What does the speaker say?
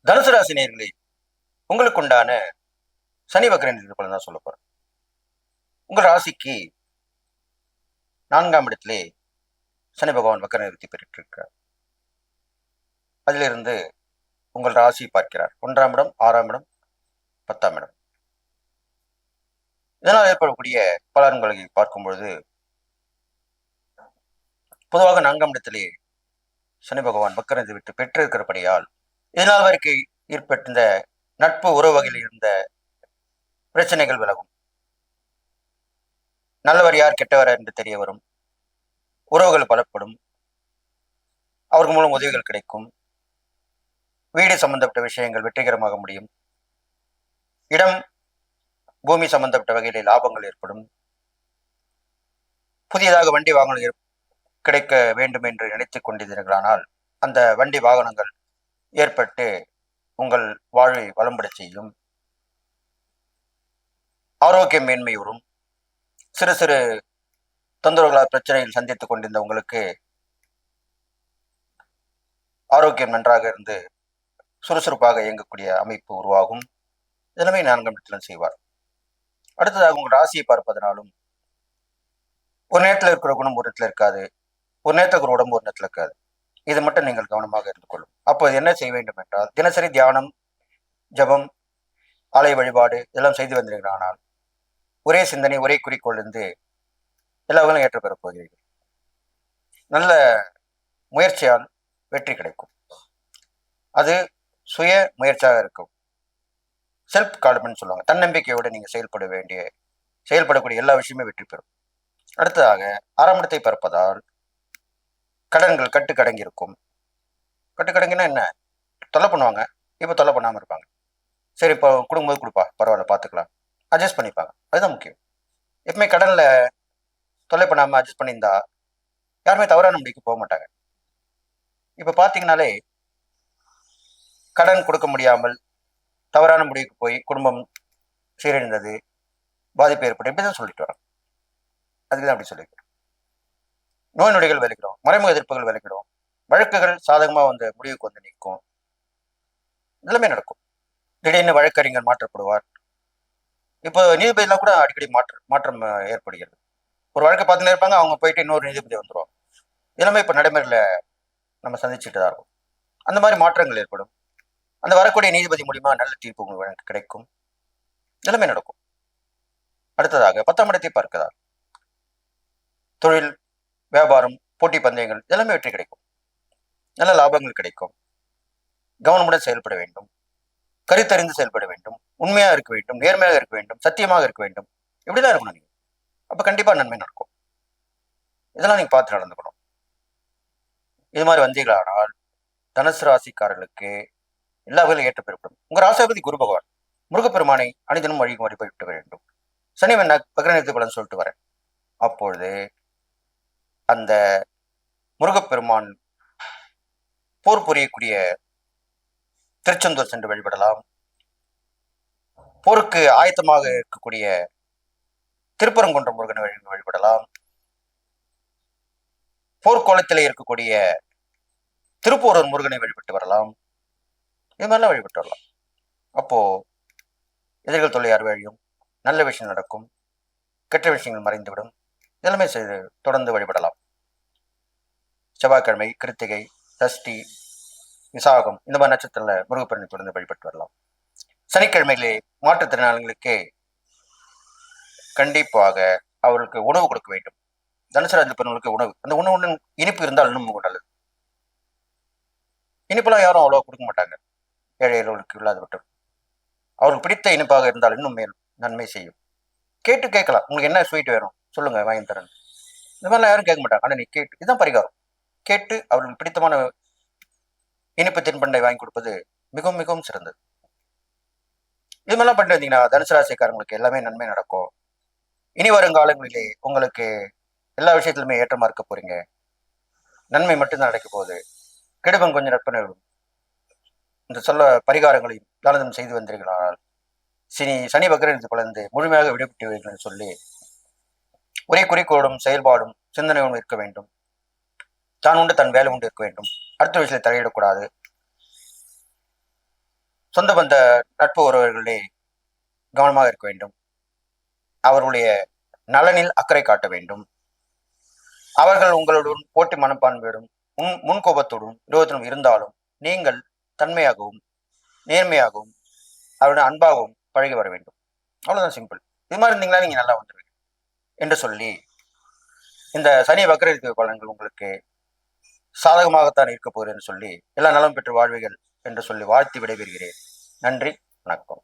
தனுசு ராசி நேயர்களே, உங்களுக்கு உண்டான சனி வக்ர பலன் தான் சொல்ல போறேன். உங்க ராசிக்கு 4ஆம் இடத்திலே சனி பகவான் வக்ர நிவர்த்தி பெற்றிருக்கிறார். அதிலிருந்து உங்கள் ராசி பார்க்கிறார். 1ஆம் இடம், 6ஆம் இடம், 10ஆம் இடம். இதனால் ஏற்படக்கூடிய பலன்களை பார்க்கும் பொழுது, பொதுவாக 4ஆம் இடத்திலே சனி பகவான் வக்ர நிவர்த்தி பெற்றிருக்கிறபடியால், இதனால் வரைக்கும் ஏற்பட்ட நட்பு உறவுகளில் இருந்த பிரச்சனைகள் விலகும். நல்லவர் யார் கெட்டவர் என்று தெரிய வரும். உறவுகள் பலப்படும். அவர்கள் மூலம் உதவிகள் கிடைக்கும். வீடு சம்பந்தப்பட்ட விஷயங்கள் வெற்றிகரமாக முடியும். இடம், பூமி சம்பந்தப்பட்ட வகையில் லாபங்கள் ஏற்படும். புதியதாக வண்டி வாகனம் கிடைக்க வேண்டும் என்று நினைத்துக் கொண்டிருந்தீர்களானால் அந்த வண்டி வாகனங்கள் ஏற்பட்டு உங்கள் வாழ்வை வளம்பட செய்யும். ஆரோக்கிய மேன்மை வரும். சிறு சிறு தொந்தரவுகளால் பிரச்சனையில் சந்தித்துக் கொண்டிருந்த உங்களுக்கு ஆரோக்கியம் நன்றாக இருந்து சுறுசுறுப்பாக இயங்கக்கூடிய அமைப்பு உருவாகும். இதனமே 4ஆம் இடத்திலும் செய்வார். அடுத்ததாக உங்கள் ராசியை பார்ப்பதனாலும், ஒரு நேரத்தில் இருக்கிற குணம் ஒரு நேரத்தில் இருக்காது. ஒரு நேரத்தில் இருக்கிற உடம்பு ஒரு நேரத்தில் இருக்காது. இது மட்டும் நீங்கள் கவனமாக இருந்து கொள்ளும். அப்போ என்ன செய்ய வேண்டும் என்றால், தினசரி தியானம், ஜபம், ஆலய வழிபாடு இதெல்லாம் செய்து வந்தீர்களானால் ஒரே சிந்தனை, ஒரே குறிக்கோள் இருந்து எல்லாவர்களும் ஏற்ற பெறப் போகிறீர்கள். நல்ல முயற்சியால் வெற்றி கிடைக்கும். அது சுய முயற்சியாக இருக்கும். செல்ஃப் கான்ஃபிடன்ஸ் சொல்லுவாங்க. தன்னம்பிக்கையோடு நீங்கள் செயல்படக்கூடிய எல்லா விஷயமே வெற்றி பெறும். அடுத்ததாக 6ஆம் இடத்தை பார்ப்பதால் கடன்கள் கட்டுக்கடங்கி இருக்கும். கட்டுக்கடங்கினா என்ன? தொல்லை பண்ணுவாங்க. இப்போ தொல்லை பண்ணாமல் இருப்பாங்க. சரி, இப்போ கொடுக்கும்போது கொடுப்பா, பரவாயில்ல, பார்த்துக்கலாம், அட்ஜஸ்ட் பண்ணிப்பாங்க. அதுதான் முக்கியம். எப்பவுமே கடனில் தொல்லை பண்ணாமல் அட்ஜஸ்ட் பண்ணியிருந்தா யாருமே தவறான முடிவுக்கு போக மாட்டாங்க. இப்போ பார்த்தீங்கனாலே கடன் கொடுக்க முடியாமல் தவறான முடிவுக்கு போய் குடும்பம் சீரழிந்தது, பாதிப்பு ஏற்பட்டு இப்படி தான் சொல்லிட்டு வரோம். அதுக்கு தான் அப்படி சொல்லிக்கிறோம். நோய் நொடிகள் விளைக்கிறோம், மறைமுக எதிர்ப்புகள் விளைக்கிறோம், வழக்குகள் சாதகமாக வந்து முடிவுக்கு வந்து நிற்கும். எல்லாமே நடக்கும். திடீர்னு வழக்கறிஞர் மாற்றப்படுவார். இப்போ நீதிபதியெல்லாம் கூட அடிக்கடி மாற்றம் ஏற்படுகிறது. ஒரு வழக்கை பார்த்துன்னு இருப்பாங்க, அவங்க போயிட்டு இன்னொரு நீதிபதி வந்துடுவாங்க. எல்லாமே இப்போ நடைமுறையில் நம்ம சந்திச்சுட்டு தான் இருக்கும். அந்த மாதிரி மாற்றங்கள் ஏற்படும். அந்த வரக்கூடிய நீதிபதி மூலியமா நல்ல தீர்ப்பு உங்களுக்கு கிடைக்கும். எல்லாமே நடக்கும். அடுத்ததாக 10ஆம் இடத்தை பார்க்கிறார். தொழில், வியாபாரம், போட்டி பந்தயங்கள் எல்லாமே வெற்றி கிடைக்கும். நல்ல லாபங்கள் கிடைக்கும். கவனமுடன் செயல்பட வேண்டும். கருத்தறிந்து செயல்பட வேண்டும். உண்மையாக இருக்க வேண்டும். நேர்மையாக இருக்க வேண்டும். சத்தியமாக இருக்க வேண்டும். இப்படிதான் இருக்கணும் நீங்க. அப்ப கண்டிப்பா நன்மை நடக்கும். இதெல்லாம் நீங்க பார்த்து நடந்துக்கணும். இது மாதிரி வந்தீங்களானால் தனுசு ராசிக்காரர்களுக்கு எல்லா வகையிலும் ஏற்ற பெறப்படும். உங்க ராசாபதி குரு பகவான் முருகப்பெருமானை அணிதனும் வழிபட்டு வேண்டும். சனி வக்ர பலன் சொல்லிட்டு வரேன். அப்பொழுது அந்த முருகப்பெருமான் போர் புரியக்கூடிய திருச்செந்தூர் சென்று வழிபடலாம். போருக்கு ஆயத்தமாக இருக்கக்கூடிய திருப்பரங்குன்ற முருகனை வழிபடலாம். போர்க்கோளத்திலே இருக்கக்கூடிய திருப்பூரூர் முருகனை வழிபட்டு வரலாம். இது மாதிரிலாம் வழிபட்டு வரலாம். அப்போ எதிர்கள் தொல்லை அறுவழியும், நல்ல விஷயம் நடக்கும், கெட்ட விஷயங்கள் மறைந்துவிடும். இதெல்லாமே தொடர்ந்து வழிபடலாம். செவ்வாய்க்கிழமை, கிருத்திகை, சஷ்டி, விசாகம் இந்த மாதிரி நட்சத்திரத்தில் முருகப்பெருமானை தொடர்ந்து வழிபட்டு வரலாம். சனிக்கிழமையிலே மாற்றுத்திறனாளிகளுக்கு கண்டிப்பாக அவர்களுக்கு உணவு கொடுக்க வேண்டும். தனுசு ராசி பெண்களுக்கு உணவு, அந்த உணவு இனிப்பு இருந்தால் இன்னும் நல்லது. இனிப்பெல்லாம் யாரும் அவ்வளோ கொடுக்க மாட்டாங்க. ஏழைகளுக்கு இல்லாத விட்டு அவருக்கு பிடித்த இனிப்பாக இருந்தால் இன்னும் மேல் நன்மை செய்யும். கேட்கலாம், உங்களுக்கு என்ன ஸ்வீட் வேணும் சொல்லுங்க, வாங்கி தரேன். இந்த மாதிரிலாம் யாரும் கேட்க மாட்டாங்க. ஆனால் நீ கேட்டு, இதுதான் பரிகாரம். கேட்டு அவர்களுக்கு பிடித்தமான இனிப்பு தின்பண்டை வாங்கி கொடுப்பது மிகவும் மிகவும் சிறந்தது. இது மாதிரிலாம் பண்ணிட்டு வந்தீங்கன்னா தனுசு ராசிக்காரங்களுக்கு எல்லாமே நன்மை நடக்கும். இனி வருங்காலங்களிலே உங்களுக்கு எல்லா விஷயத்திலுமே ஏற்றமா இருக்க போறீங்க. நன்மை மட்டும்தான் நடக்க போகுது. கெடுபம் கொஞ்சம் நட்பனை விடும். இந்த சொல்ல பரிகாரங்களையும் தானதம் செய்து வந்தீர்களானால் சனி வக்ர பலந்து முழுமையாக விடுபட்டுவீர்கள் என்று சொல்லி ஒரே குறிக்கோளும் செயல்பாடும் சிந்தனையும் இருக்க வேண்டும். தான் உண்டு தன் வேலை உண்டு இருக்க வேண்டும். அடுத்த விஷயத்தை தலையிடக்கூடாது. சொந்த பந்த நட்பு உறவுகளிலே கவனமாக இருக்க வேண்டும். அவர்களுடைய நலனில் அக்கறை காட்ட வேண்டும். அவர்கள் உங்களுடன் போட்டி மனப்பான்மையோடும் முன்கோபத்தோடும் விரோதத்துடன் இருந்தாலும் நீங்கள் தன்மையாகவும் நேர்மையாகவும் அவருடன் அன்பாகவும் பழகி வர வேண்டும். அவ்வளவுதான், சிம்பிள். இது மாதிரி இருந்தீங்களா நீங்க நல்லா வந்துருவீங்க என்று சொல்லி, இந்த சனி வக்கர இருக்கிற பலன்கள் உங்களுக்கு சாதகமாகத்தான் இருக்க போகுது என்று சொல்லி, எல்லா நலம் பெற்று வாழ்வீர்கள் என்று சொல்லி வாழ்த்தி விடைபெறுகிறேன். நன்றி, வணக்கம்.